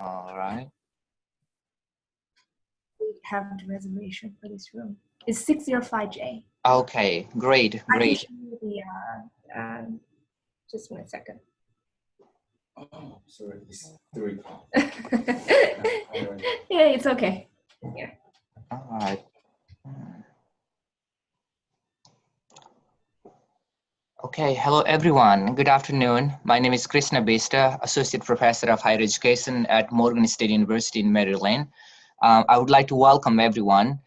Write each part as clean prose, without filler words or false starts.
All right. We have the reservation for this room. It's 605J. Okay, great, I can great. show you the, just 1 second. Oh, sorry, it's 3 o'clock. Yeah, it's okay. Yeah. All right. Okay, hello everyone. Good afternoon. My name is Krishna Besta, Associate Professor of Higher Education at Morgan State University in Maryland. I would like to welcome everyone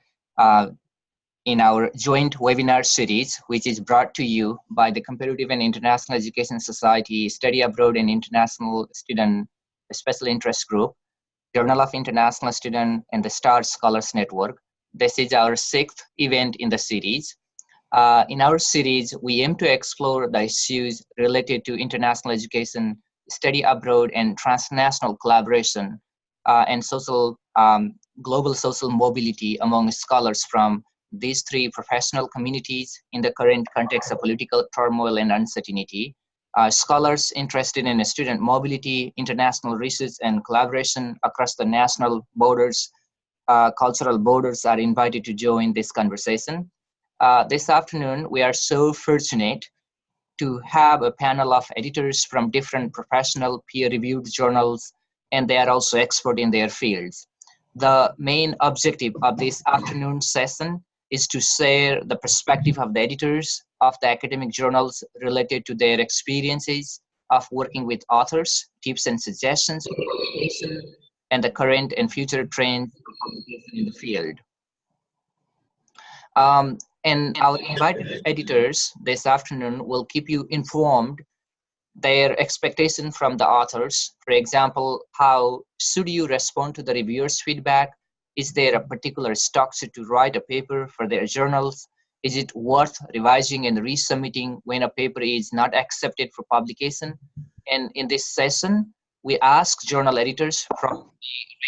in our joint webinar series, which is brought to you by the Comparative and International Education Society Study Abroad and International Student Special Interest Group, Journal of International Student, and the STAR Scholars Network. This is our 6th event in the series. In our series, we aim to explore the issues related to international education, study abroad, and transnational collaboration, and global social mobility among scholars from these 3 professional communities in the current context of political turmoil and uncertainty. Scholars interested in student mobility, international research, and collaboration across the national borders, cultural borders are invited to join this conversation. This afternoon, we are so fortunate to have a panel of editors from different professional peer-reviewed journals, and they are also expert in their fields. The main objective of this afternoon session is to share the perspective of the editors of the academic journals related to their experiences of working with authors, tips and suggestions for publication, and the current and future trends of publication in the field. And our invited editors this afternoon will keep you informed their expectation from the authors. For example, how should you respond to the reviewers' feedback? Is there a particular structure to write a paper for their journals? Is it worth revising and resubmitting when a paper is not accepted for publication? And in this session, we ask journal editors from a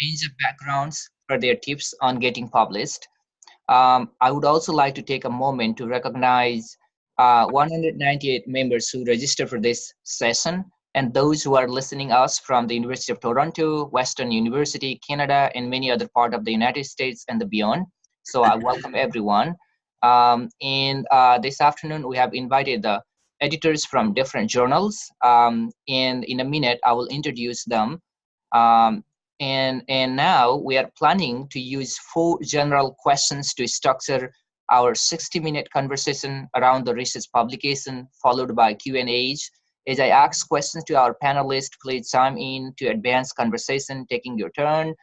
range of backgrounds for their tips on getting published. I would also like to take a moment to recognize 198 members who registered for this session, and those who are listening us from the University of Toronto, Western University, Canada, and many other parts of the United States and the beyond. So I welcome everyone. This afternoon, we have invited the editors from different journals, and in a minute, I will introduce them. And now we are planning to use 4 general questions to structure our 60-minute conversation around the research publication, followed by Q&As. As I ask questions to our panelists, please chime in to advance conversation, taking your turn,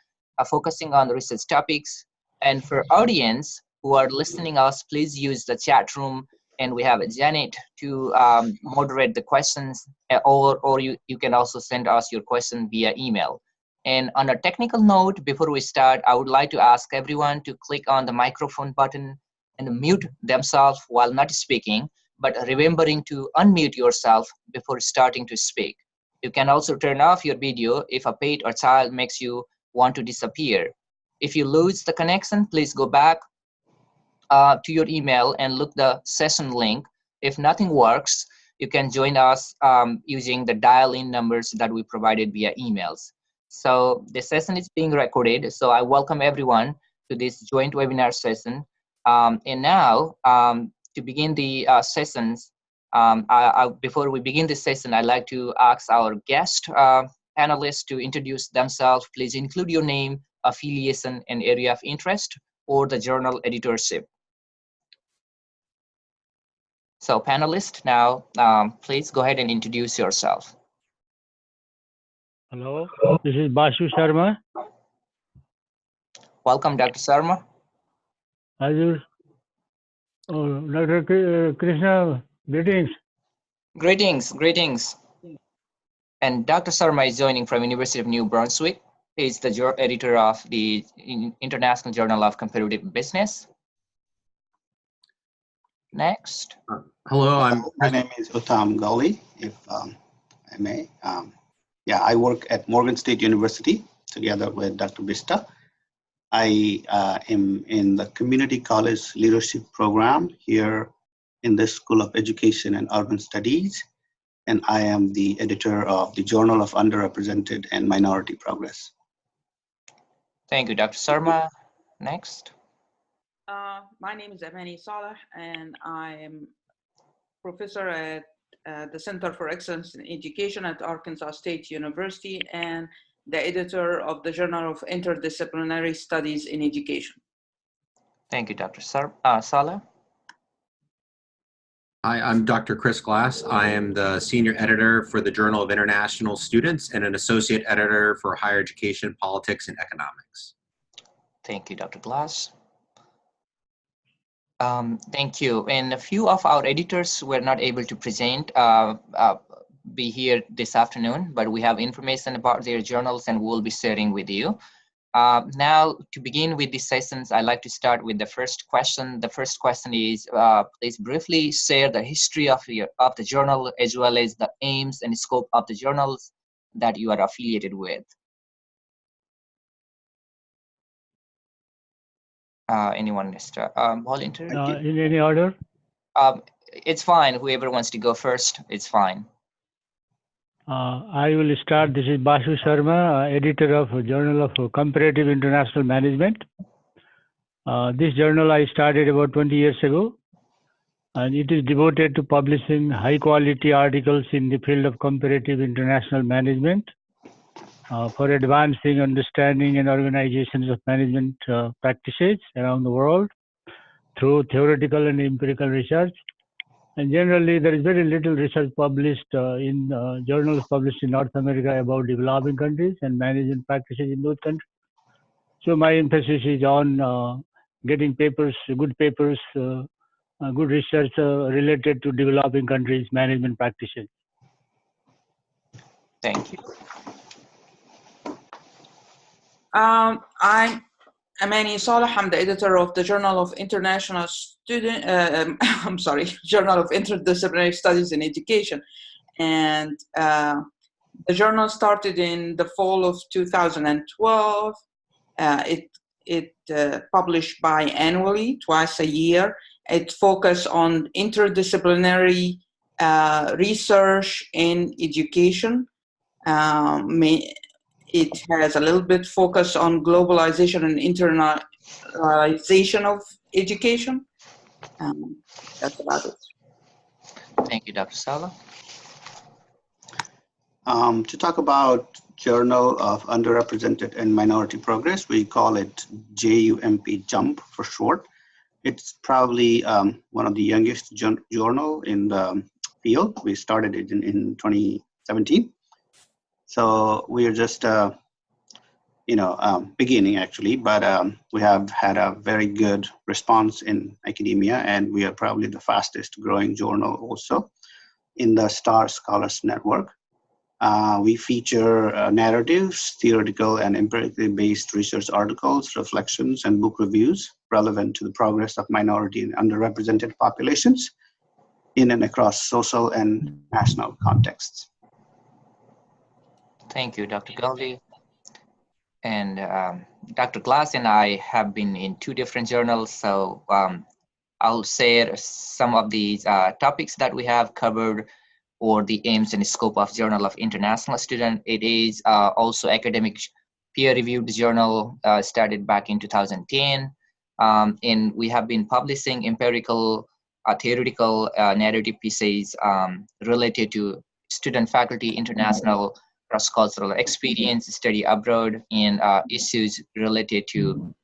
focusing on the research topics. And for audience who are listening us, please use the chat room, and we have Janet to moderate the questions, or you can also send us your question via email. And on a technical note, before we start, I would like to ask everyone to click on the microphone button and mute themselves while not speaking, but remembering to unmute yourself before starting to speak. You can also turn off your video if a pet or child makes you want to disappear. If you lose the connection, please go back to your email and look the session link. If nothing works, you can join us using the dial-in numbers that we provided via emails. So the session is being recorded, so I welcome everyone to this joint webinar session. And now, to begin the sessions, before we begin this session, I'd like to ask our guest panelists to introduce themselves. Please include your name, affiliation, and area of interest, or the journal editorship. So panelists, now please go ahead and introduce yourself. Hello, this is Basu Sharma. Welcome, Dr. Sharma. Dr. Krishna, greetings. Greetings. And Dr. Sharma is joining from University of New Brunswick. He's the editor of the International Journal of Comparative Business. Next. Hello, my name is Uttam Gali, if I may. Yeah, I work at Morgan State University together with Dr. Bista. I am in the Community College Leadership Program here in the School of Education and Urban Studies, and I am the editor of the Journal of Underrepresented and Minority Progress. Thank you, Dr. Sharma. Next. My name is Amani Saleh, and I am professor at the Center for Excellence in Education at Arkansas State University and the editor of the Journal of Interdisciplinary Studies in Education. Thank you, Dr. Saleh. Hi, I'm Dr. Chris Glass. I am the senior editor for the Journal of International Students and an associate editor for Higher Education, Politics, and Economics. Thank you, Dr. Glass. Thank you. And a few of our editors were not able to present, be here this afternoon, but we have information about their journals and we'll be sharing with you. Now, to begin with these sessions, I'd like to start with the first question. The first question is, please briefly share the history of the journal as well as the aims and scope of the journals that you are affiliated with. Anyone, Mr. Volunteer? In any order? It's fine. Whoever wants to go first, it's fine. I will start. This is Basu Sharma, editor of Journal of Comparative International Management. This journal I started about 20 years ago, and it is devoted to publishing high-quality articles in the field of comparative international management for advancing understanding and organizations of management practices around the world through theoretical and empirical research. And generally, there is very little research published in journals published in North America about developing countries and management practices in those countries. So my emphasis is on getting papers, good research related to developing countries' management practices. Thank you. I'm Amani Saleh. I'm the editor of the Journal of International Student. Journal of Interdisciplinary Studies in Education, and the journal started in the fall of 2012. It published biannually, twice a year. It focuses on interdisciplinary research in education. It has a little bit focus on globalization and internalization of education. That's about it. Thank you, Dr. Saleh. To talk about Journal of Underrepresented and Minority Progress, we call it JUMP Jump for short. It's probably one of the youngest journal in the field. We started it in 2017. So we are just, beginning actually, but we have had a very good response in academia, and we are probably the fastest growing journal also in the STAR Scholars Network. We feature narratives, theoretical and empirically based research articles, reflections, and book reviews relevant to the progress of minority and underrepresented populations in and across social and national contexts. Thank you, Dr. Galdi. And Dr. Glass and I have been in two different journals, so I'll share some of these topics that we have covered, or the aims and scope of Journal of International Student. It is also academic peer-reviewed journal, started back in 2010. And we have been publishing empirical, theoretical narrative pieces related to student faculty, international cross-cultural experience, study abroad, and issues related to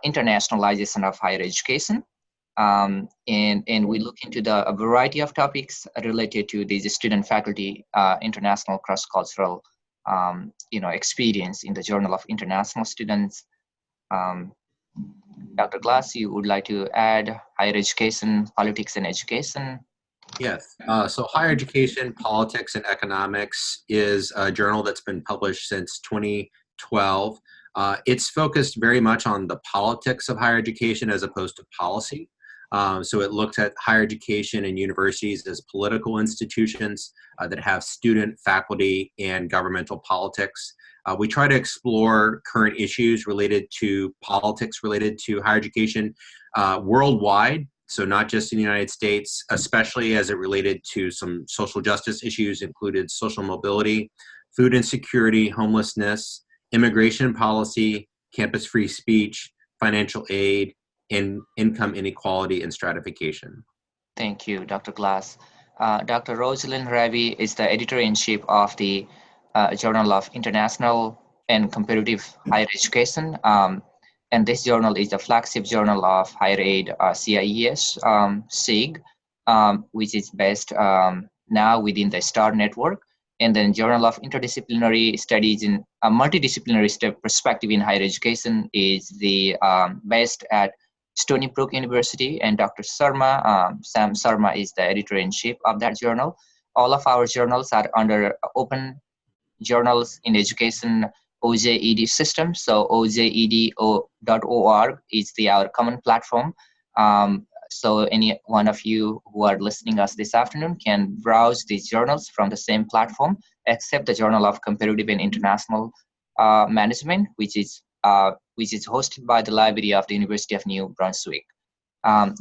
internationalization of higher education. And we look into a variety of topics related to these student faculty international cross-cultural experience in the Journal of International Students. Dr. Glass, you would like to add higher education, politics, and education? Yes, so Higher Education, Politics, and Economics is a journal that's been published since 2012. It's focused very much on the politics of higher education as opposed to policy. So it looks at higher education and universities as political institutions that have student, faculty, and governmental politics. We try to explore current issues related to politics related to higher education worldwide. So not just in the United States, especially as it related to some social justice issues, included social mobility, food insecurity, homelessness, immigration policy, campus free speech, financial aid, and income inequality and stratification. Thank you, Dr. Glass. Dr. Rosalind Ravi is the editor-in-chief of the Journal of International and Comparative Higher Education. And this journal is the flagship journal of higher aid CIES SIG, which is based now within the STAR network. And then Journal of Interdisciplinary Studies in a Multidisciplinary Perspective in Higher Education is the based at Stony Brook University, and Dr. Sarma, Sam Sarma, is the editor-in-chief of that journal. All of our journals are under Open Journals in Education OJED system. So ojed.org is our common platform. So any one of you who are listening us this afternoon can browse these journals from the same platform, except the Journal of Comparative and International Management, which is hosted by the Library of the University of New Brunswick.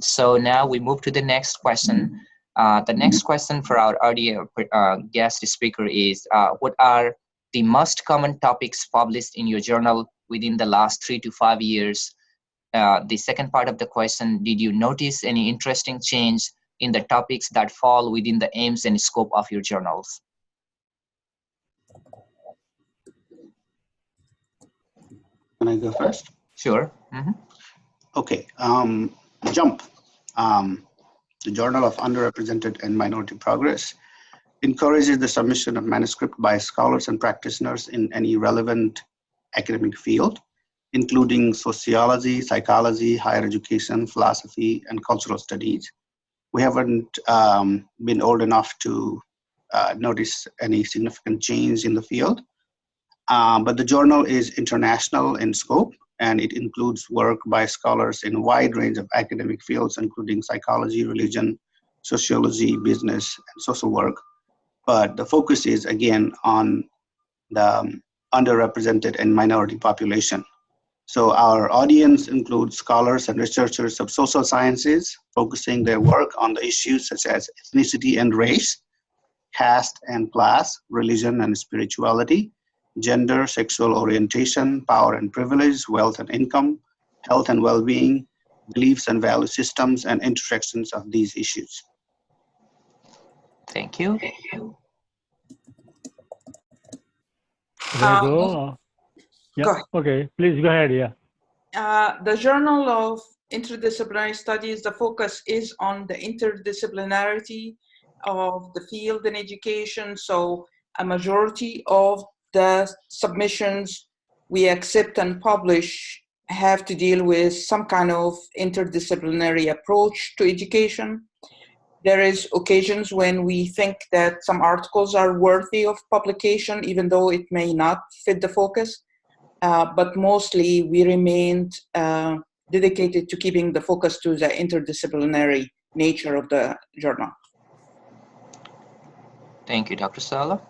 So now we move to the next question. The next question for our audio guest speaker is, what are the most common topics published in your journal within the last 3 to 5 years? The second part of the question, did you notice any interesting change in the topics that fall within the aims and scope of your journals? Can I go first? Sure. Mm-hmm. Okay. JUMP, the Journal of Underrepresented and Minority Progress, encourages the submission of manuscript by scholars and practitioners in any relevant academic field, including sociology, psychology, higher education, philosophy, and cultural studies. We haven't been old enough to notice any significant change in the field, but the journal is international in scope, and it includes work by scholars in a wide range of academic fields, including psychology, religion, sociology, business, and social work. But the focus is, again, on the underrepresented and minority population. So our audience includes scholars and researchers of social sciences, focusing their work on the issues such as ethnicity and race, caste and class, religion and spirituality, gender, sexual orientation, power and privilege, wealth and income, health and well-being, beliefs and value systems, and intersections of these issues. Thank you. Can I go? Yeah. Go ahead. Okay. Please go ahead. Yeah. The Journal of Interdisciplinary Studies, the focus is on the interdisciplinarity of the field in education. So a majority of the submissions we accept and publish have to deal with some kind of interdisciplinary approach to education. There is occasions when we think that some articles are worthy of publication, even though it may not fit the focus. But mostly we remained dedicated to keeping the focus to the interdisciplinary nature of the journal. Thank you, Dr. Sala.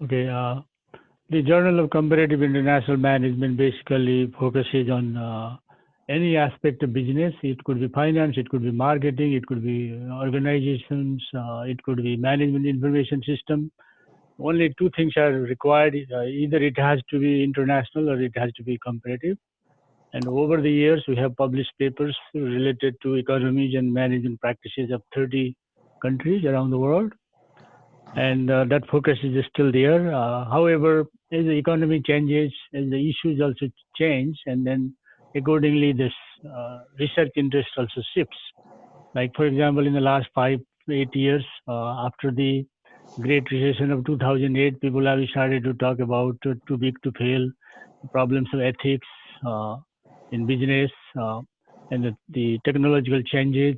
Okay. The Journal of Comparative International Management basically focuses on any aspect of business. It could be finance, it could be marketing, it could be organizations, it could be management information system. Only two things are required. Either it has to be international or it has to be comparative. And over the years, we have published papers related to economies and management practices of 30 countries around the world. And that focus is still there. However, as the economy changes, as the issues also change, and then accordingly, this research interest also shifts. Like, for example, in the last 5-8 years, after the Great Recession of 2008, people have started to talk about too big to fail, problems of ethics in business, and the technological changes.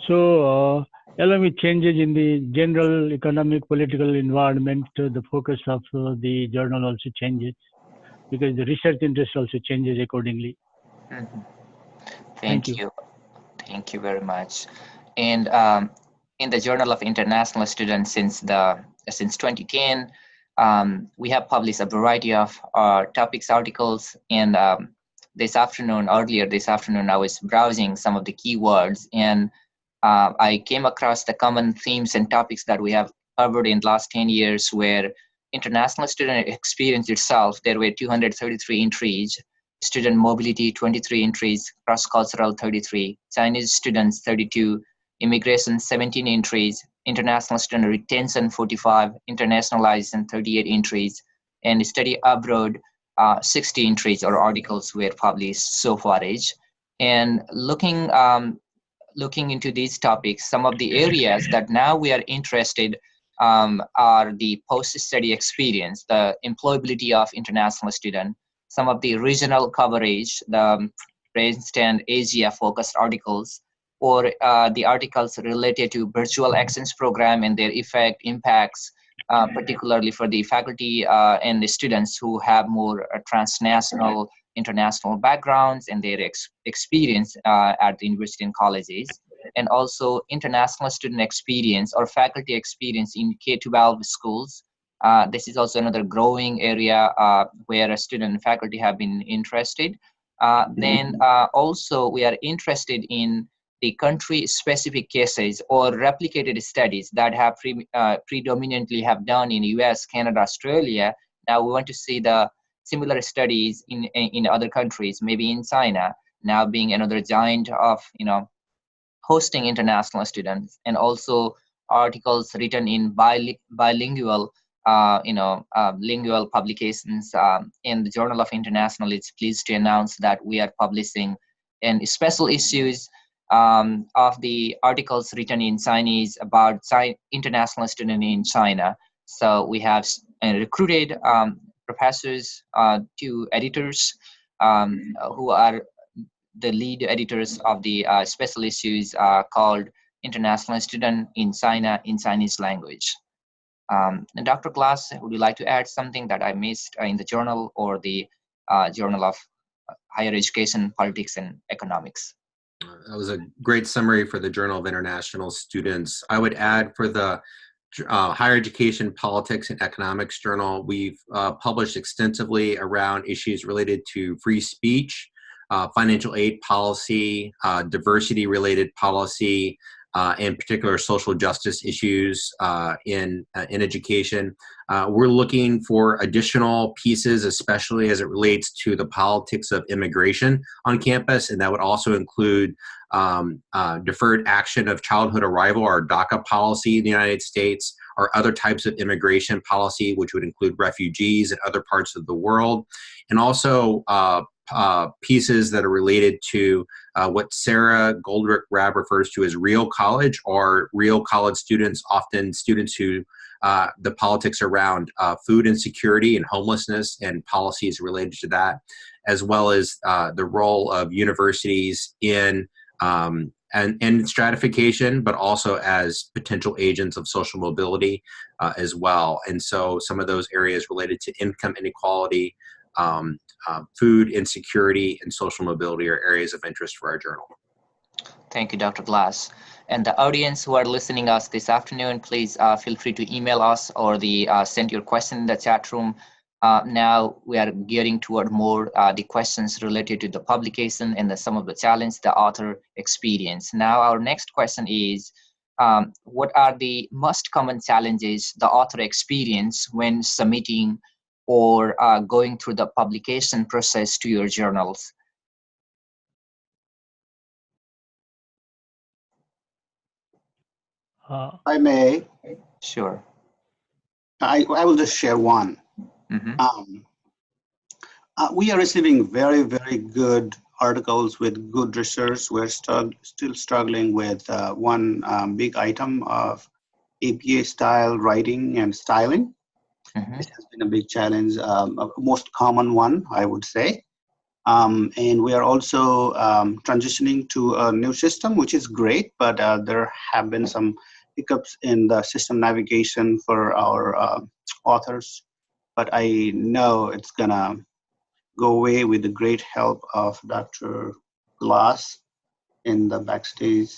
So, along with changes in the general economic, political environment, the focus of the journal also changes because the research interest also changes accordingly. Mm-hmm. Thank Thank you. you. Thank you very much. And in the Journal of International Students since 2010, we have published a variety of topics, articles, and earlier this afternoon, I was browsing some of the keywords, and I came across the common themes and topics that we have covered in the last 10 years, where international student experience itself, there were 233 entries, student mobility 23 entries, cross-cultural 33, Chinese students 32, immigration 17 entries, international student retention 45, internationalization 38 entries, and study abroad 60 entries or articles were published so far. And looking into these topics, some of the areas that now we are interested are the post-study experience, the employability of international student, some of the regional coverage, the for instance Asia-focused articles, or the articles related to virtual exchange program and their impacts, particularly for the faculty and the students who have more transnational, international backgrounds and their experience at the university and colleges, and also international student experience or faculty experience in K-12 schools. This is also another growing area where a student and faculty have been interested. Then also we are interested in the country-specific cases or replicated studies that have predominantly have done in US, Canada, Australia. Now we want to see the similar studies in other countries, maybe in China, now being another giant of hosting international students, and also articles written in bilingual lingual publications. In the Journal of International, it's pleased to announce that we are publishing in special issues of the articles written in Chinese about international students in China. So we have recruited professors, two editors who are the lead editors of the special issues called International Student in China in Chinese language. And Dr. Glass, would you like to add something that I missed in the journal or the Journal of Higher Education, Politics, and Economics? That was a great summary for the Journal of International Students. I would add for the Higher Education, Politics, and Economics Journal, we've published extensively around issues related to free speech, financial aid policy, diversity-related policy, in particular social justice issues in education. We're looking for additional pieces, especially as it relates to the politics of immigration on campus, and that would also include deferred action of childhood arrival, or DACA policy in the United States, or other types of immigration policy, which would include refugees in other parts of the world, and also pieces that are related to what Sarah Goldrick-Rab refers to as real college, or real college students, often students who the politics around food insecurity and homelessness and policies related to that, as well as the role of universities in and stratification, but also as potential agents of social mobility as well. And so some of those areas related to income inequality, food insecurity, and social mobility are areas of interest for our journal. Thank you, Dr. Glass. And the audience who are listening us this afternoon, please feel free to email us or send your question in the chat room. Now we are gearing toward more the questions related to the publication and some of the challenge the author experience. Now our next question is, what are the most common challenges the author experience when submitting or going through the publication process to your journals? I may. Sure. I will just share one. Mm-hmm. We are receiving very, very good articles with good research. We're still struggling with one big item of APA style writing and styling. Mm-hmm. This has been a big challenge, a most common one, I would say. And we are also transitioning to a new system, which is great, but there have been some hiccups in the system navigation for our authors. But I know it's gonna go away with the great help of Dr. Glass in the backstage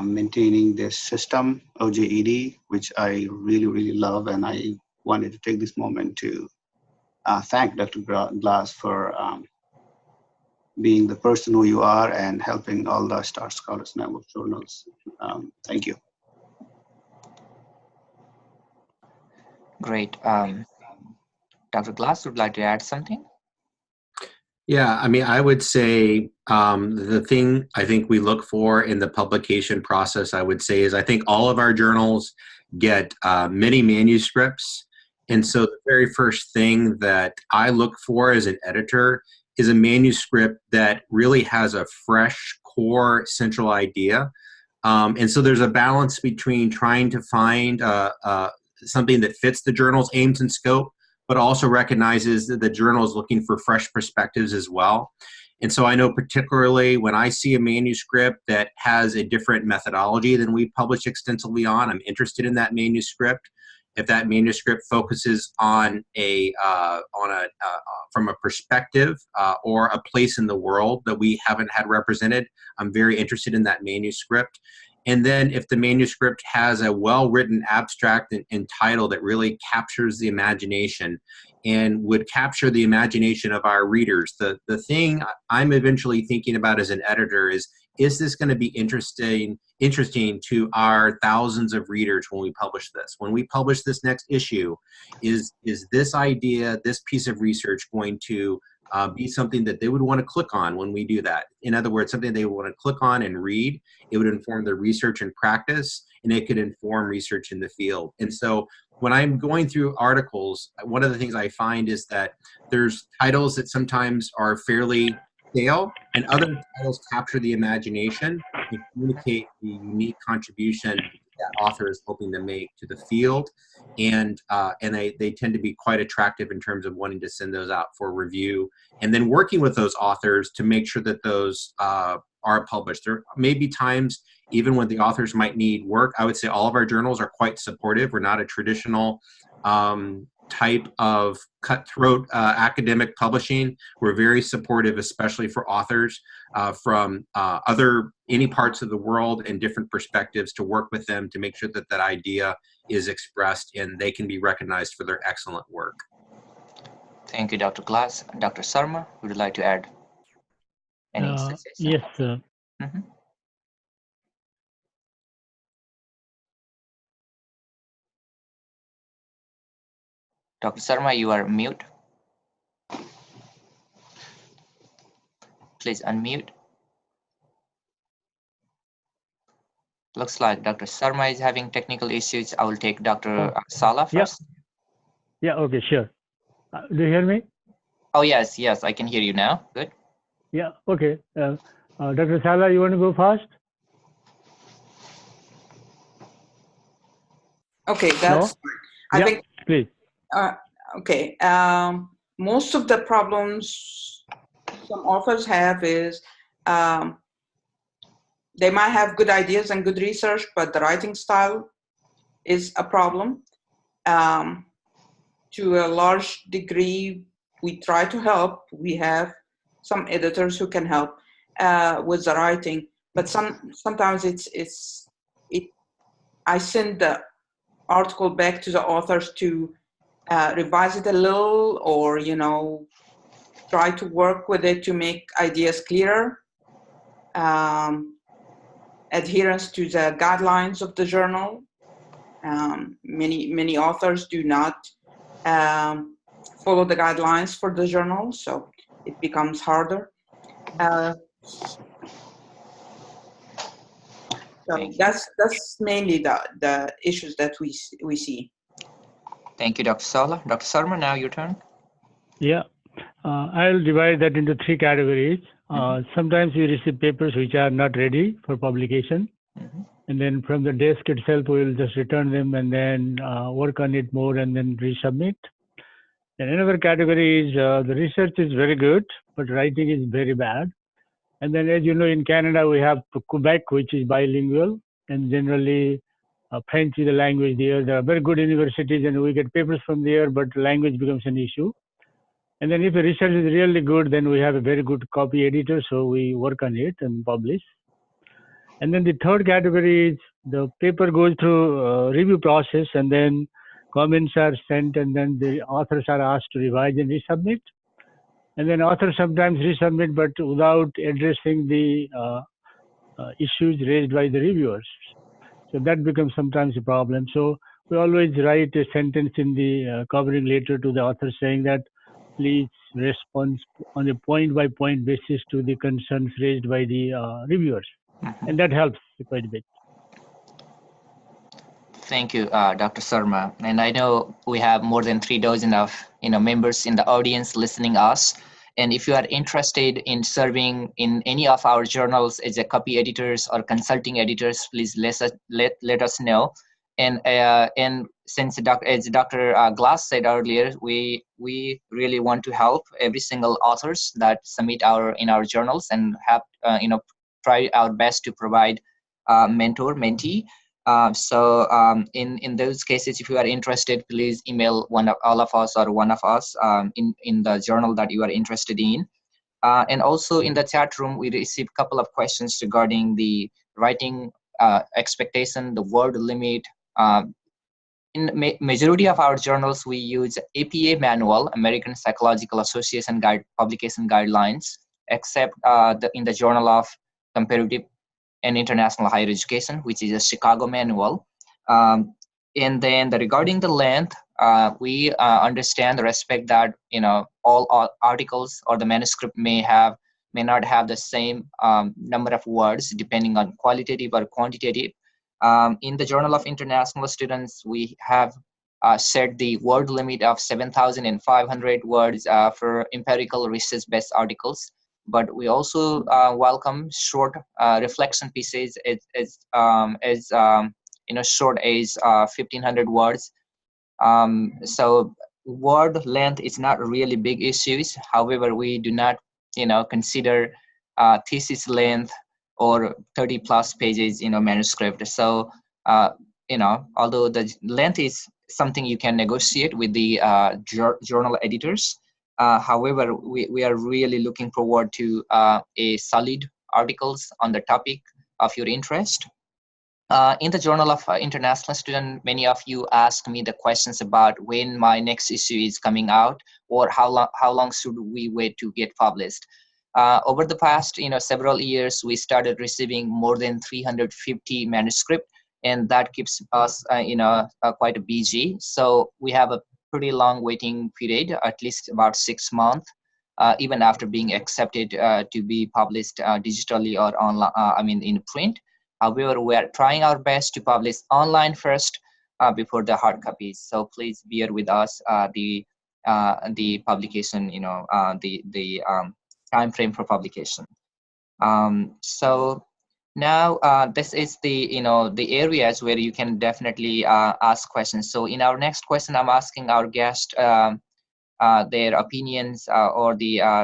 maintaining this system, OJED, which I really, really love. And I wanted to take this moment to thank Dr. Glass for being the person who you are and helping all the Star Scholars Network journals. Thank you. Great. Dr. Glass would like to add something? Yeah, I mean, I would say the thing I think we look for in the publication process, I would say, is I think all of our journals get many manuscripts. And so the very first thing that I look for as an editor is a manuscript that really has a fresh core central idea. And so there's a balance between trying to find something that fits the journal's aims and scope, but also recognizes that the journal is looking for fresh perspectives as well. And so I know particularly when I see a manuscript that has a different methodology than we published extensively on, I'm interested in that manuscript. If that manuscript focuses on from a perspective or a place in the world that we haven't had represented, I'm very interested in that manuscript. And then if the manuscript has a well-written abstract and title that really captures the imagination and would capture the imagination of our readers, the thing I'm eventually thinking about as an editor is this going to be interesting to our thousands of readers when we publish this? When we publish this next issue, is this idea, this piece of research going to be something that they would want to click on when we do that? In other words, something they would want to click on and read. It would inform their research and practice, and it could inform research in the field. And so when I'm going through articles, one of the things I find is that there's titles that sometimes are fairly stale, and other titles capture the imagination and communicate the unique contribution that author is hoping to make to the field. And they tend to be quite attractive in terms of wanting to send those out for review, and then working with those authors to make sure that those are published. There may be times even when the authors might need work. I would say all of our journals are quite supportive. We're not a traditional type of cutthroat academic publishing. We're very supportive, especially for authors from any parts of the world and different perspectives, to work with them to make sure that that idea is expressed and they can be recognized for their excellent work. Thank you, Dr. Glass. Dr. Sarma, would you like to add any suggestions? Yes, sir. Mm-hmm. Dr. Sarma, you are mute. Please unmute. Looks like Dr. Sarma is having technical issues. I will take Dr. Sala first. Yeah, okay, sure. Do you hear me? Oh, yes, I can hear you now. Good. Yeah, okay. Dr. Sala, you want to go first? Okay, that's I think please. Okay. Most of the problems some authors have is they might have good ideas and good research, but the writing style is a problem. To a large degree, we try to help. We have some editors who can help with the writing, but sometimes I send the article back to the authors to revise it a little, or try to work with it to make ideas clearer. Adherence to the guidelines of the journal. Many authors do not follow the guidelines for the journal, so it becomes harder. So that's mainly the issues that we see. Thank you, Dr. Sala. Dr. Sarma, now your turn. Yeah, I'll divide that into three categories. Sometimes we receive papers which are not ready for publication. And then from the desk itself, we will just return them and then work on it more and then resubmit. And another category is the research is very good, but writing is very bad. And then, as you know, in Canada, we have Quebec, which is bilingual, and generally French is the language there. There are very good universities, and we get papers from there, but language becomes an issue. And then if the research is really good, then we have a very good copy editor, so we work on it and publish. And then the third category is the paper goes through review process, and then comments are sent, and then the authors are asked to revise and resubmit. And then authors sometimes resubmit, but without addressing the issues raised by the reviewers. So that becomes sometimes a problem. So we always write a sentence in the covering letter to the author saying that please respond on a point-by-point basis to the concerns raised by the reviewers, and that helps quite a bit. Thank you, Dr. Sarma. And I know we have more than 3 dozen of members in the audience listening us. And if you are interested in serving in any of our journals as a copy editors or consulting editors, please let us know. And since as Dr. Glass said earlier, we really want to help every single authors that submit in our journals and have try our best to provide mentor mentee. In those cases, if you are interested, please email all of us or one of us in the journal that you are interested in. And also in the chat room, we received a couple of questions regarding the writing expectation, the word limit. In majority of our journals, we use APA manual, American Psychological Association publication guidelines, except in the Journal of Comparative and International Higher Education, which is a Chicago manual. And then regarding the length, we understand, respect that all articles or the manuscript may not have the same number of words depending on qualitative or quantitative. In the Journal of International Students, we have set the word limit of 7,500 words for empirical research-based articles. But we also welcome short reflection pieces as short as 1,500 words. So word length is not really big issues. However, we do not consider thesis length or 30 plus pages manuscript. So although the length is something you can negotiate with the journal editors, however, we are really looking forward to a solid articles on the topic of your interest. In the Journal of International Student, many of you asked me the questions about when my next issue is coming out, or how long should we wait to get published. Over the past several years, we started receiving more than 350 manuscripts, and that keeps us quite busy. So we have a pretty long waiting period, at least about 6 months, even after being accepted to be published digitally or online, in print. However, we are trying our best to publish online first before the hard copies. So please bear with us the publication, the time frame for publication. So now this is the areas where you can definitely ask questions. So in our next question, I'm asking our guest their opinions or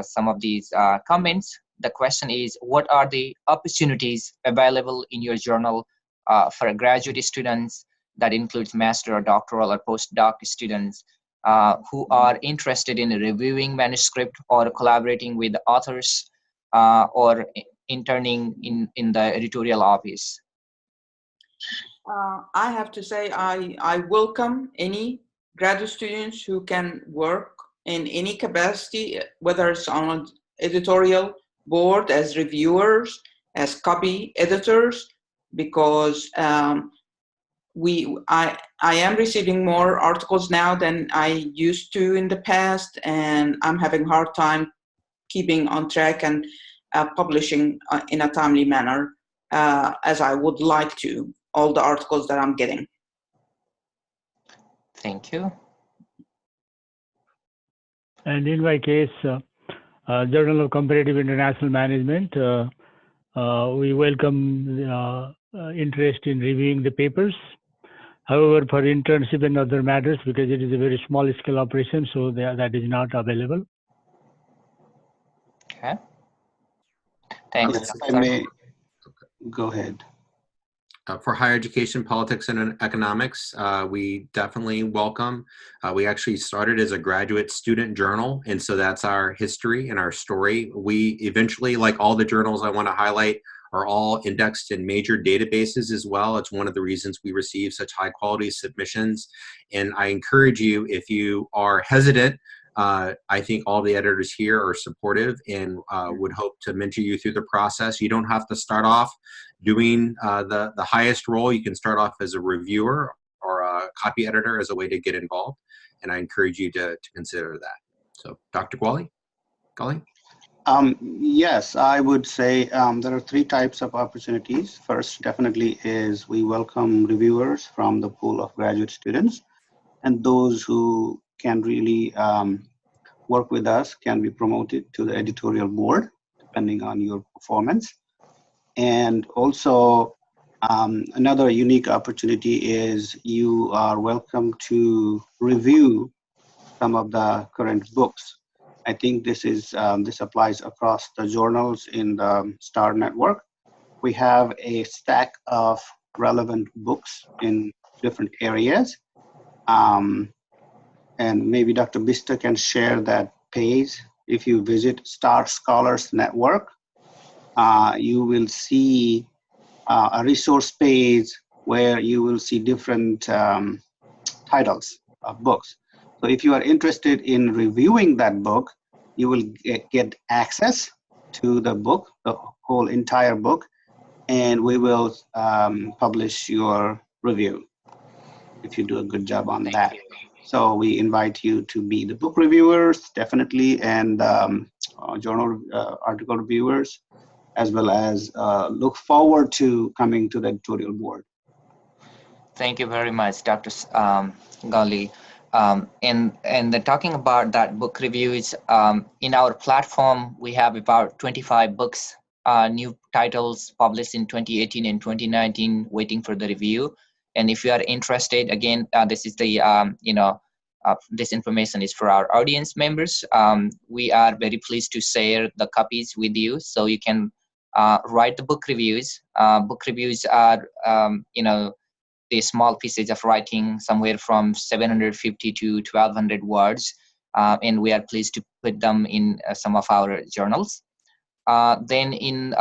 some of these comments. The question is, what are the opportunities available in your journal for graduate students that includes master or doctoral or postdoc students who are interested in reviewing manuscript or collaborating with authors or interning in the editorial office? I have to say I welcome any graduate students who can work in any capacity, whether it's on an editorial board, as reviewers, as copy editors, because I am receiving more articles now than I used to in the past, and I'm having a hard time keeping on track and publishing in a timely manner as I would like to, all the articles that I'm getting. Thank you. And in my case, Journal of Comparative International Management, we welcome interest in reviewing the papers. However, for internship and other matters, because it is a very small scale operation, so that is not available. Okay. Thanks. Yes, if I may go ahead. For higher education, politics, and economics, we definitely welcome. We actually started as a graduate student journal, and so that's our history and our story. We eventually, like all the journals I want to highlight, are all indexed in major databases as well. It's one of the reasons we receive such high quality submissions. And I encourage you, if you are hesitant, I think all the editors here are supportive and would hope to mentor you through the process. You don't have to start off doing the highest role. You can start off as a reviewer or a copy editor as a way to get involved. And I encourage you to consider that. So Dr. Gali? Yes, I would say there are three types of opportunities. First, definitely is we welcome reviewers from the pool of graduate students, and those who can really work with us can be promoted to the editorial board, depending on your performance. And also, another unique opportunity is you are welcome to review some of the current books. I think this applies across the journals in the STAR network. We have a stack of relevant books in different areas. And maybe Dr. Bista can share that page. If you visit STAR Scholars Network, you will see a resource page where you will see different titles of books. So if you are interested in reviewing that book, you will get access to the book, the whole entire book, and we will publish your review if you do a good job on that. So we invite you to be the book reviewers, definitely, and journal article reviewers, as well as look forward to coming to the editorial board. Thank you very much, Dr. Gali. And talking about that book reviews, in our platform, we have about 25 books, new titles published in 2018 and 2019, waiting for the review. And if you are interested, again, this is the, this information is for our audience members. We are very pleased to share the copies with you, so you can write the book reviews. Book reviews are, the small pieces of writing, somewhere from 750 to 1200 words, and we are pleased to put them in some of our journals. Then in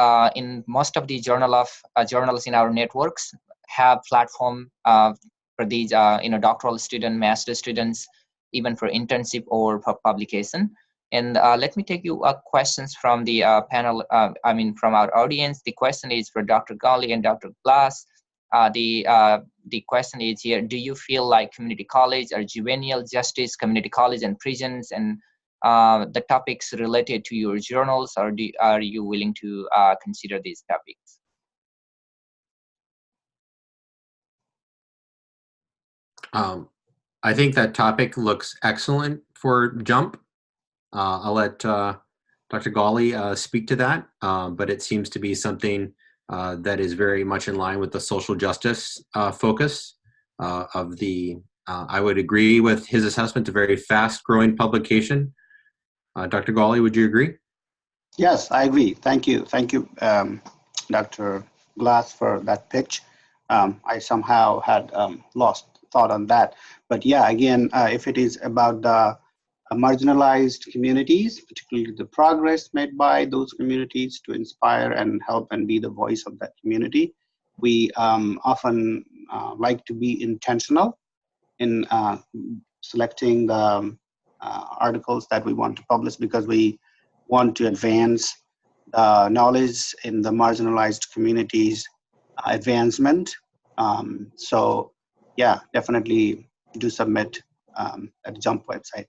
most of the journals in our networks have platform for these doctoral student, master students, even for internship or for publication. And let me take you questions from the panel. From our audience. The question is for Dr. Gali and Dr. Glass. The question is here: do you feel like community college or juvenile justice, community college and prisons, and the topics related to your journals, or are you willing to consider these topics? I think that topic looks excellent for JUMP. I'll let Dr. Gali speak to that, but it seems to be something that is very much in line with the social justice focus of the, I would agree with his assessment, a very fast-growing publication. Dr. Gali, would you agree? Yes, I agree. Thank you. Thank you, Dr. Glass, for that pitch. I somehow had lost thought on that. But yeah, again, if it is about the marginalized communities, particularly the progress made by those communities to inspire and help and be the voice of that community, we often like to be intentional in selecting the articles that we want to publish, because we want to advance knowledge in the marginalized communities advancement. So yeah, definitely do submit at the JUMP website.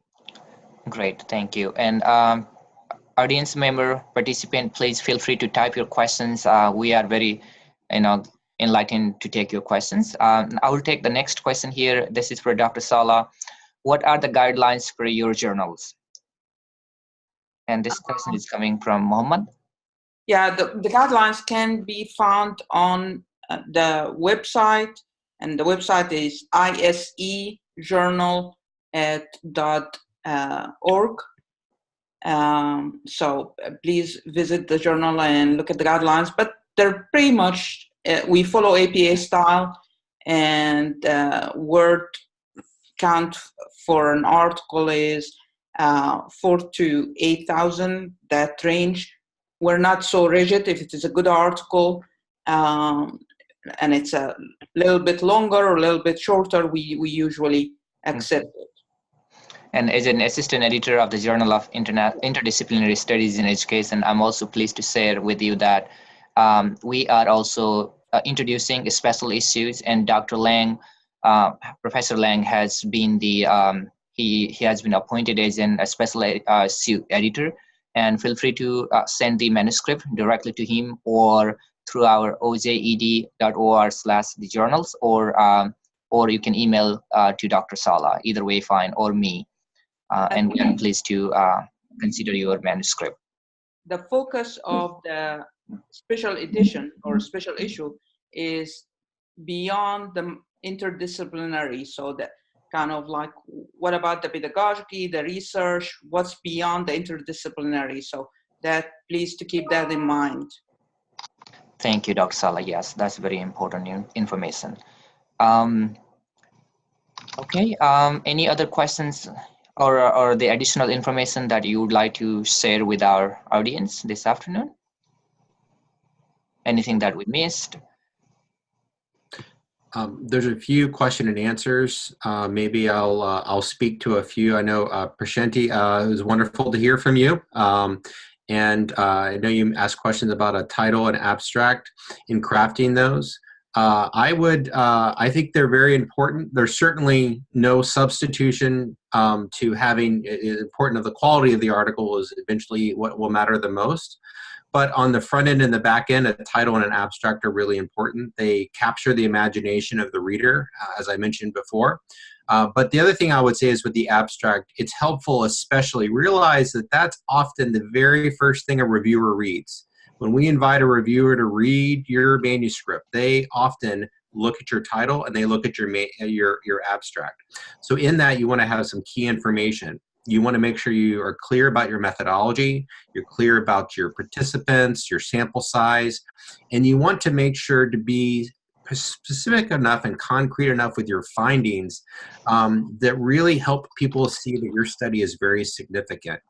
Great, thank you. And audience member, participant, please feel free to type your questions. We are very, enlightened to take your questions. I will take the next question here. This is for Dr. Sala. What are the guidelines for your journals? And this question is coming from Mohammed. Yeah, the guidelines can be found on the website, and the website is isejournal.org. So please visit the journal and look at the guidelines, but they're pretty much, we follow APA style, and word count for an article is 4,000 to 8,000, that range. We're not so rigid. If it is a good article and it's a little bit longer or a little bit shorter, we usually accept it. And as an assistant editor of the Journal of Interdisciplinary Studies in Education, I'm also pleased to share with you that we are also introducing special issues, and Dr. Lang Professor Lang has been the he has been appointed as a special editor, and feel free to send the manuscript directly to him or through our ojed.or/thejournals, or you can email to Dr. Sala, either way fine, or me, and we are pleased to consider your manuscript. The focus of the special edition or special issue is beyond the interdisciplinary. So that kind of like, what about the pedagogy, the research, what's beyond the interdisciplinary? So that, please to keep that in mind. Thank you, Dr. Sala. Yes, that's very important information. Okay, any other questions or the additional information that you would like to share with our audience this afternoon? Anything that we missed? There's a few question and answers. Maybe I'll speak to a few. I know Prashenti, it was wonderful to hear from you. And I know you asked questions about a title and abstract in crafting those. I think they're very important. There's certainly no substitution to having important of the quality of the article is eventually what will matter the most. But on the front end and the back end, a title and an abstract are really important. They capture the imagination of the reader, as I mentioned before. But the other thing I would say is with the abstract, it's helpful, especially realize that that's often the very first thing a reviewer reads. When we invite a reviewer to read your manuscript, they often look at your title and they look at your abstract. So in that, you want to have some key information. You want to make sure you are clear about your methodology, you're clear about your participants, your sample size, and you want to make sure to be specific enough and concrete enough with your findings that really help people see that your study is very significant.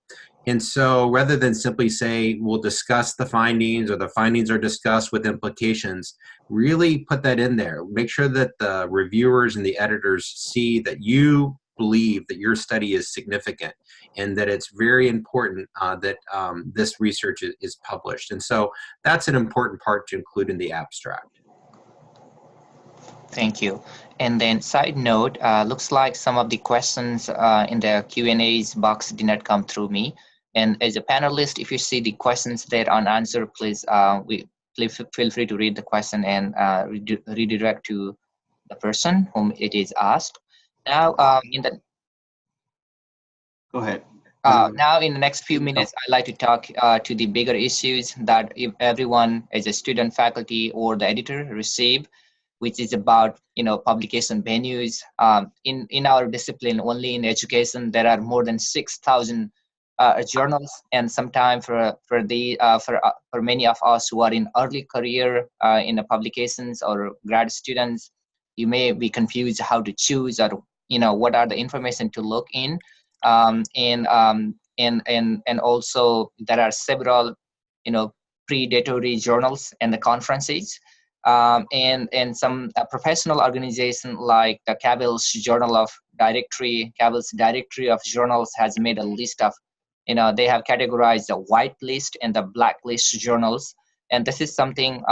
And so rather than simply say, we'll discuss the findings or the findings are discussed with implications, really put that in there. Make sure that the reviewers and the editors see that you believe that your study is significant and that it's very important that this research is published. And so that's an important part to include in the abstract. Thank you. And then side note, looks like some of the questions in the Q&A's box did not come through me. And as a panelist, if you see the questions there unanswered, please feel free to read the question and redirect to the person whom it is asked. Now, Go ahead. Now, in the next few minutes, I'd like to talk to the bigger issues that if everyone, as a student, faculty, or the editor, receive, which is about publication venues. In our discipline, only in education, there are more than 6,000 journals, and sometimes for many of us who are in early career in the publications or grad students, you may be confused how to choose or what are the information to look in. And also there are several predatory journals and the conferences, and some professional organization like the Cabell's Directory of Journals has made a list of, they have categorized the white list and the black list journals, and this is something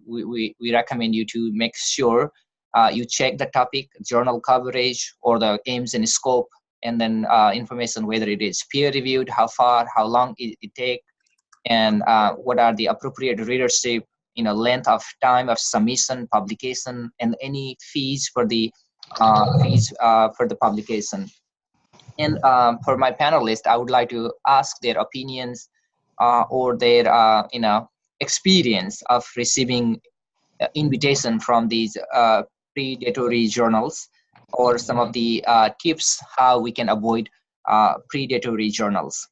we recommend you to make sure you check the topic, journal coverage, or the aims and scope, and then information whether it is peer reviewed, how far, how long it take, and what are the appropriate readership, length of time of submission, publication, and any fees for the publication. And for my panelists, I would like to ask their opinions or their experience of receiving invitation from these predatory journals, or some of the tips how we can avoid predatory journals.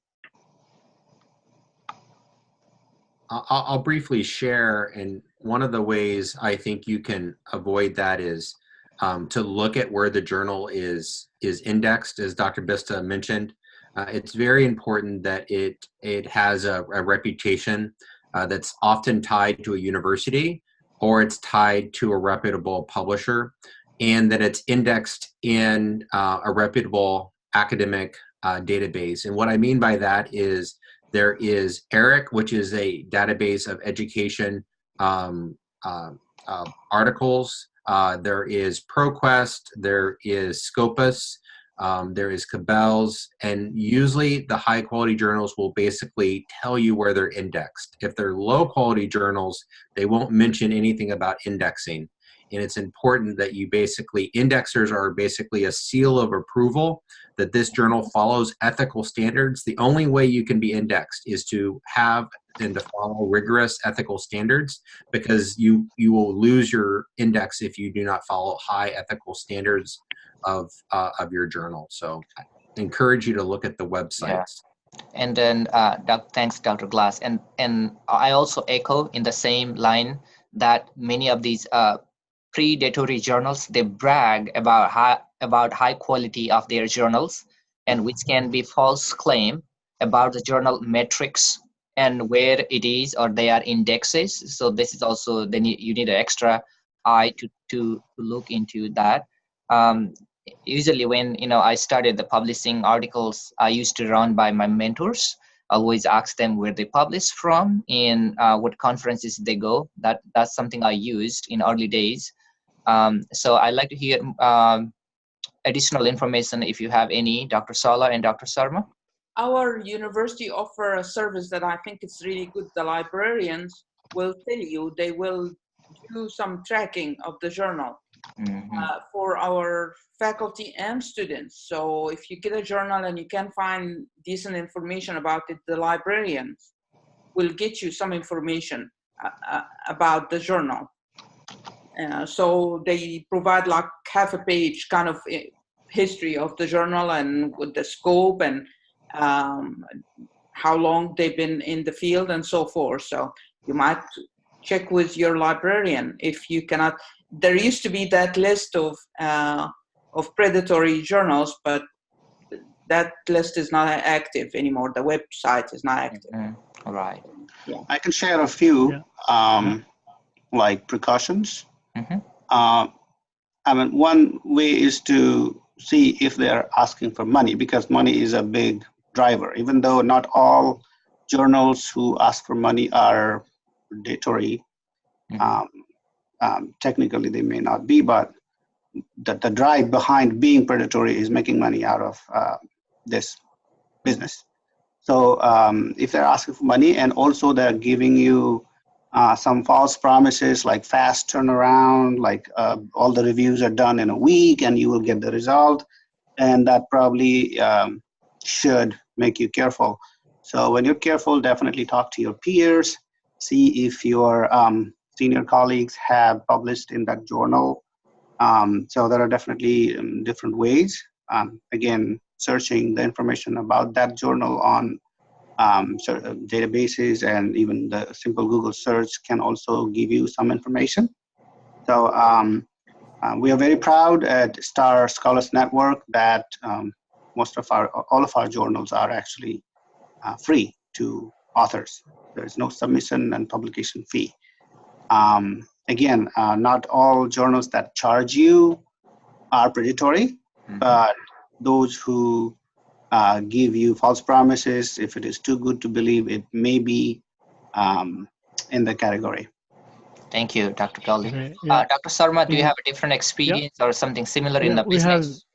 I'll briefly share, and one of the ways I think you can avoid that is to look at where the journal is indexed, as Dr. Bista mentioned. It's very important that it has a reputation that's often tied to a university, or it's tied to a reputable publisher, and that it's indexed in a reputable academic database. And what I mean by that is there is ERIC, which is a database of education articles there is ProQuest, there is Scopus, there is Cabell's, and usually the high quality journals will basically tell you where they're indexed. If they're low quality journals, they won't mention anything about indexing. And it's important that you basically, indexers are basically a seal of approval that this journal follows ethical standards. The only way you can be indexed is to have and to follow rigorous ethical standards, because you will lose your index if you do not follow high ethical standards of your journal. So I encourage you to look at the websites. Yeah. And then thanks, Dr. Glass. And I also echo in the same line that many of these predatory journals, they brag about high quality of their journals, and which can be false claim about the journal metrics and where it is or they are indexes. So this is also, then you need an extra eye to look into that. Usually when I started the publishing articles I used to run by my mentors, I always ask them where they publish from and what conferences they go. That's something I used in early days. So I'd like to hear additional information if you have any, Dr. Sala and Dr. Sarma. Our university offer a service that I think is really good. The librarians will tell you, they will do some tracking of the journal for our faculty and students. So if you get a journal and you can find decent information about it, the librarians will get you some information about the journal. So they provide like half a page kind of history of the journal and with the scope and how long they've been in the field and so forth. So you might check with your librarian if you cannot. There used to be that list of predatory journals, but that list is not active anymore. The website is not active. All right. Yeah. I can share a few, like Precautions. I mean, one way is to see if they're asking for money, because money is a big driver. Even though not all journals who ask for money are predatory, technically they may not be, but the drive behind being predatory is making money out of this business. So if they're asking for money and also they're giving you some false promises like fast turnaround, like all the reviews are done in a week and you will get the result, and that probably should make you careful. So when you're careful, definitely talk to your peers, see if your senior colleagues have published in that journal. So there are definitely different ways. Again, searching the information about that journal on databases and even the simple Google search can also give you some information. So we are very proud at Star Scholars Network that all of our journals are actually free to authors. There is no submission and publication fee. Again, not all journals that charge you are predatory, but those who give you false promises, if it is too good to believe, it may be in the category. Thank you, Dr. Gully. Okay, yeah. Dr. Sarma, do you have a different experience or something similar in the business?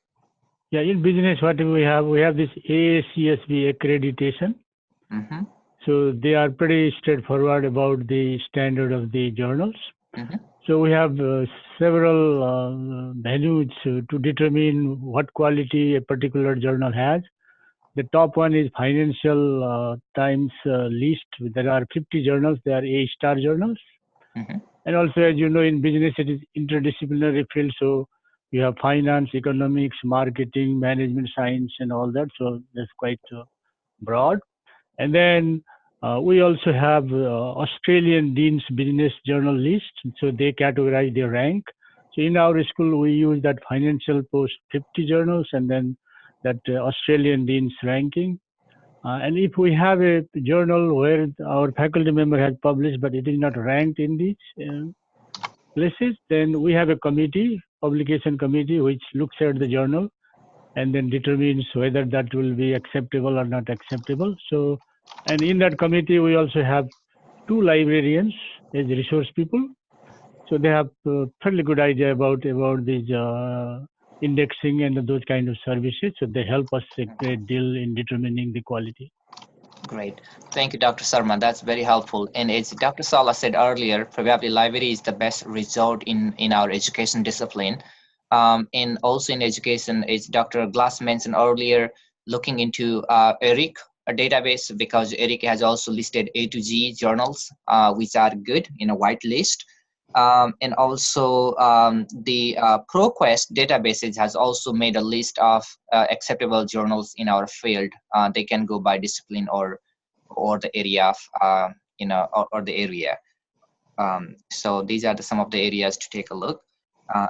In business, what we have this AACSB accreditation. So they are pretty straightforward about the standard of the journals. So we have several venues to determine what quality a particular journal has. The top one is Financial Times list. There are 50 journals. They are A-star journals. And also, as you know, in business, it is interdisciplinary field. So you have finance, economics, marketing, management science, and all that. So that's quite broad. And then we also have Australian Dean's Business Journal list. So they categorize their rank. So in our school, we use that Financial Post 50 journals and then that Australian Dean's ranking. And if we have a journal where our faculty member has published, but it is not ranked in these places, then we have a committee, publication committee, which looks at the journal and then determines whether that will be acceptable or not acceptable. So, and in that committee, we also have 2 librarians as resource people. So they have a fairly good idea about these indexing and those kind of services. So they help us a great deal in determining the quality. Great. Thank you, Dr. Sarma. That's very helpful. And as Dr. Sala said earlier, probably library is the best resort in our education discipline. And also in education, as Dr. Glass mentioned earlier, looking into ERIC, a database, because ERIC has also listed A to G journals, which are good in a white list. And also the ProQuest databases has also made a list of acceptable journals in our field. They can go by discipline or the area of or the area. So these are some of the areas to take a look.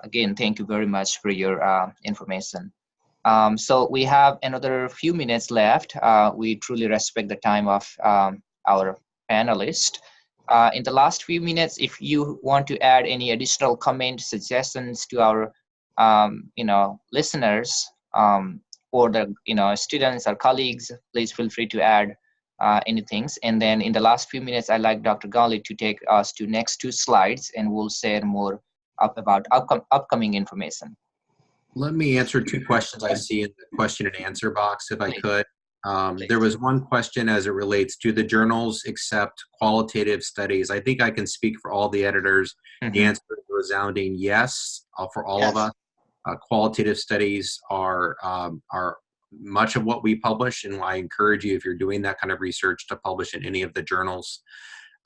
Again, thank you very much for your information. So we have another few minutes left. We truly respect the time of our panelists. In the last few minutes, if you want to add any additional comments, suggestions to our listeners or the students or colleagues, please feel free to add anything. And then in the last few minutes, I'd like Dr. Gali to take us to next 2 slides, and we'll share more about upcoming information. Let me answer 2 questions I see in the question and answer box, if I could. There was one question as it relates to the journals accept qualitative studies. I think I can speak for all the editors. Mm-hmm. The answer is a resounding yes for all of us. Qualitative studies are much of what we publish, and I encourage you, if you're doing that kind of research, to publish in any of the journals.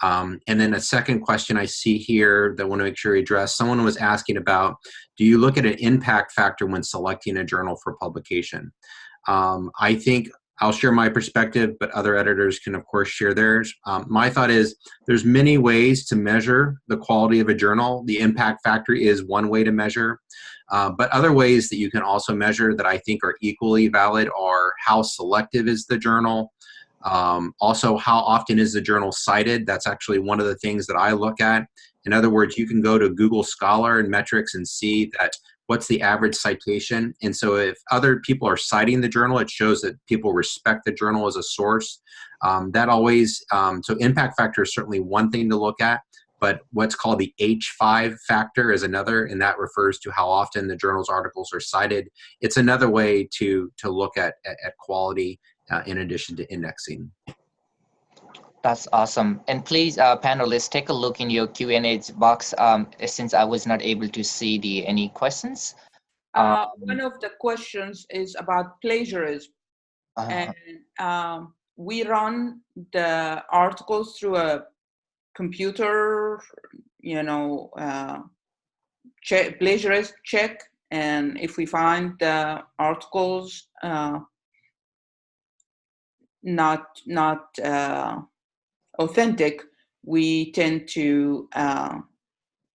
And then a second question I see here that I want to make sure we address. Someone was asking about, do you look at an impact factor when selecting a journal for publication? I think I'll share my perspective, but other editors can, of course, share theirs. My thought is there's many ways to measure the quality of a journal. The impact factor is one way to measure, but other ways that you can also measure that I think are equally valid are how selective is the journal. Also, how often is the journal cited? That's actually one of the things that I look at. In other words, you can go to Google Scholar and metrics and see that what's the average citation. And so if other people are citing the journal, it shows that people respect the journal as a source. That always, so impact factor is certainly one thing to look at, but what's called the H5 factor is another, and that refers to how often the journal's articles are cited. It's another way to look at quality in addition to indexing. That's awesome. And please, panelists, take a look in your Q&A box since I was not able to see any questions. One of the questions is about plagiarism. And we run the articles through a computer, plagiarism check. And if we find the articles not authentic, we tend to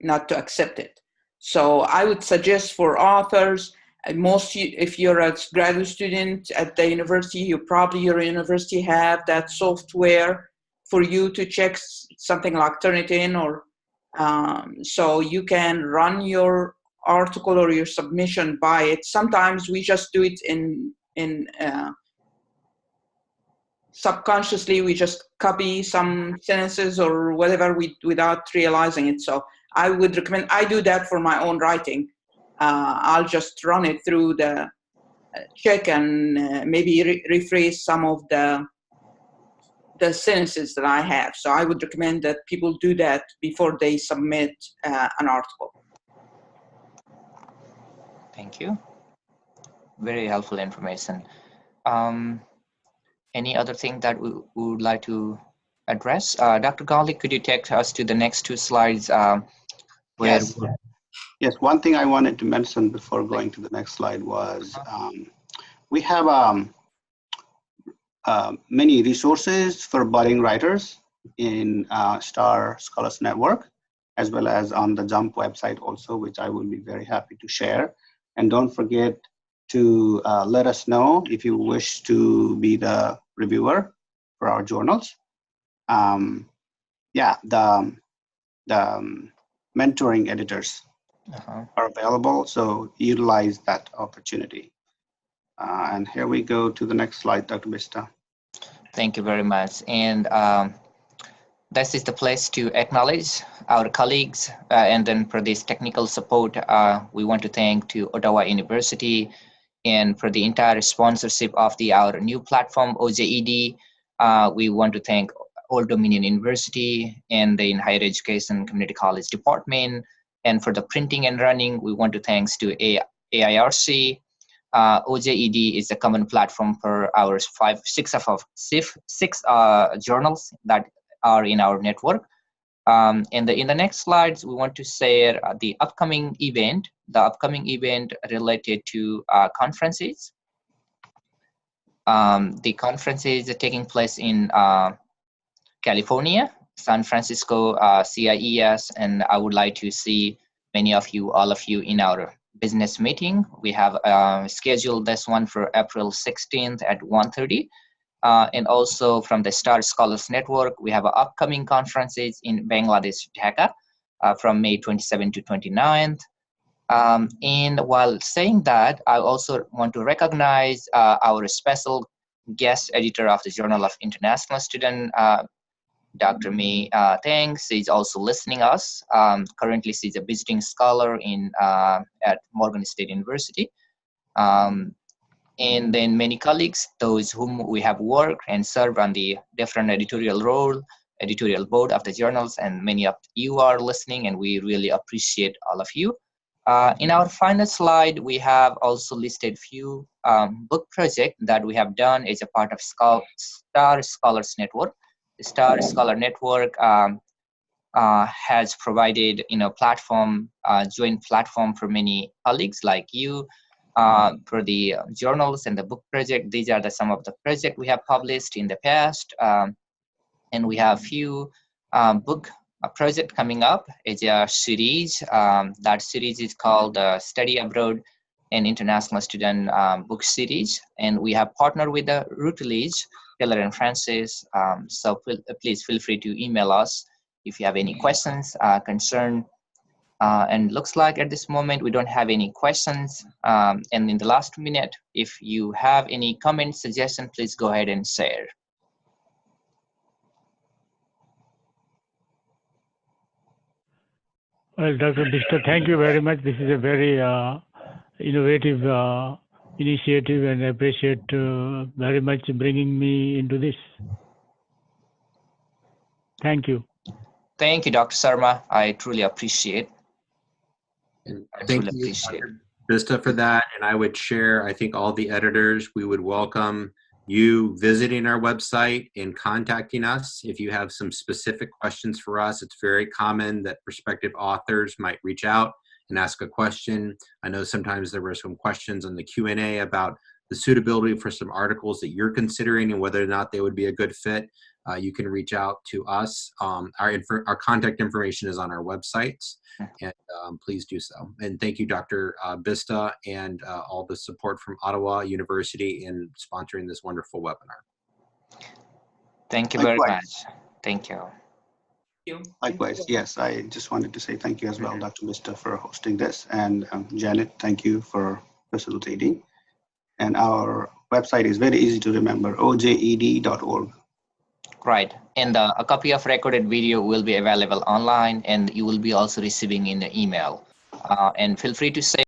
not to accept it. So I would suggest for authors, if you're a graduate student at the university, your university have that software for you to check something like Turnitin, or so you can run your article or your submission by it. Sometimes we just do it in subconsciously, we just copy some sentences or whatever without realizing it. So I would recommend, I do that for my own writing. I'll just run it through the check and maybe rephrase some of the sentences that I have. So I would recommend that people do that before they submit an article. Thank you. Very helpful information. Any other thing that we would like to address? Dr. Gali, could you take us to the next 2 slides? Yes, one thing I wanted to mention before going to the next slide was we have many resources for budding writers in Star Scholars Network, as well as on the JUMP website also, which I will be very happy to share. And don't forget to let us know if you wish to be the reviewer for our journals. The mentoring editors are available, so utilize that opportunity. And here we go to the next slide, Dr. Bista. Thank you very much. And this is the place to acknowledge our colleagues, and then for this technical support, we want to thank to Ottawa University, and for the entire sponsorship of our new platform OJED. We want to thank Old Dominion University and the Higher Education Community College Department, and for the printing and running, we want to thanks to AIRC. OJED is a common platform for our six journals that are in our network. In the next slides, we want to share the upcoming event related to conferences. The conference is taking place in California, San Francisco, CIES, and I would like to see all of you in our business meeting. We have scheduled this one for April 16th at 1:30. And also from the Star Scholars Network, we have upcoming conferences in Bangladesh, Dhaka, from May 27th to 29th. And while saying that, I also want to recognize our special guest editor of the Journal of International Student, Dr. May Tang. She's also listening us. Currently, she's a visiting scholar at Morgan State University. And then many colleagues, those whom we have worked and served on the different editorial board of the journals, and many of you are listening, and we really appreciate all of you. In our final slide, we have also listed few book projects that we have done as a part of Star Scholars Network. The Star Scholar Network has provided joint platform for many colleagues like you, for the journals and the book project. These are some of the projects we have published in the past, and we have few book project coming up. It's a series. That series is called Study Abroad and International Student Book Series, and we have partnered with the Routledge, Taylor and Francis. So please feel free to email us if you have any questions, concern. And looks like at this moment we don't have any questions. And in the last minute, if you have any comments, suggestion, please go ahead and share. Well, Dr. Bista, thank you very much. This is a very innovative initiative, and I appreciate very much bringing me into this. Thank you. Thank you, Dr. Sharma. I truly appreciate. And thank you, Dr. Bista, for that. And I would share, I think all the editors, we would welcome you visiting our website and contacting us. If you have some specific questions for us, it's very common that prospective authors might reach out and ask a question. I know sometimes there were some questions in the Q&A about the suitability for some articles that you're considering and whether or not they would be a good fit. You can reach out to us. Our contact information is on our websites, and please do so. And thank you, Dr. Bista, and all the support from Ottawa University in sponsoring this wonderful webinar. Thank you very much. Thank you. Likewise, yes, I just wanted to say thank you as well, Dr. Bista, for hosting this, and Janet, thank you for facilitating. And our website is very easy to remember, ojed.org. Right, and a copy of recorded video will be available online, and you will be also receiving in the email. And feel free to say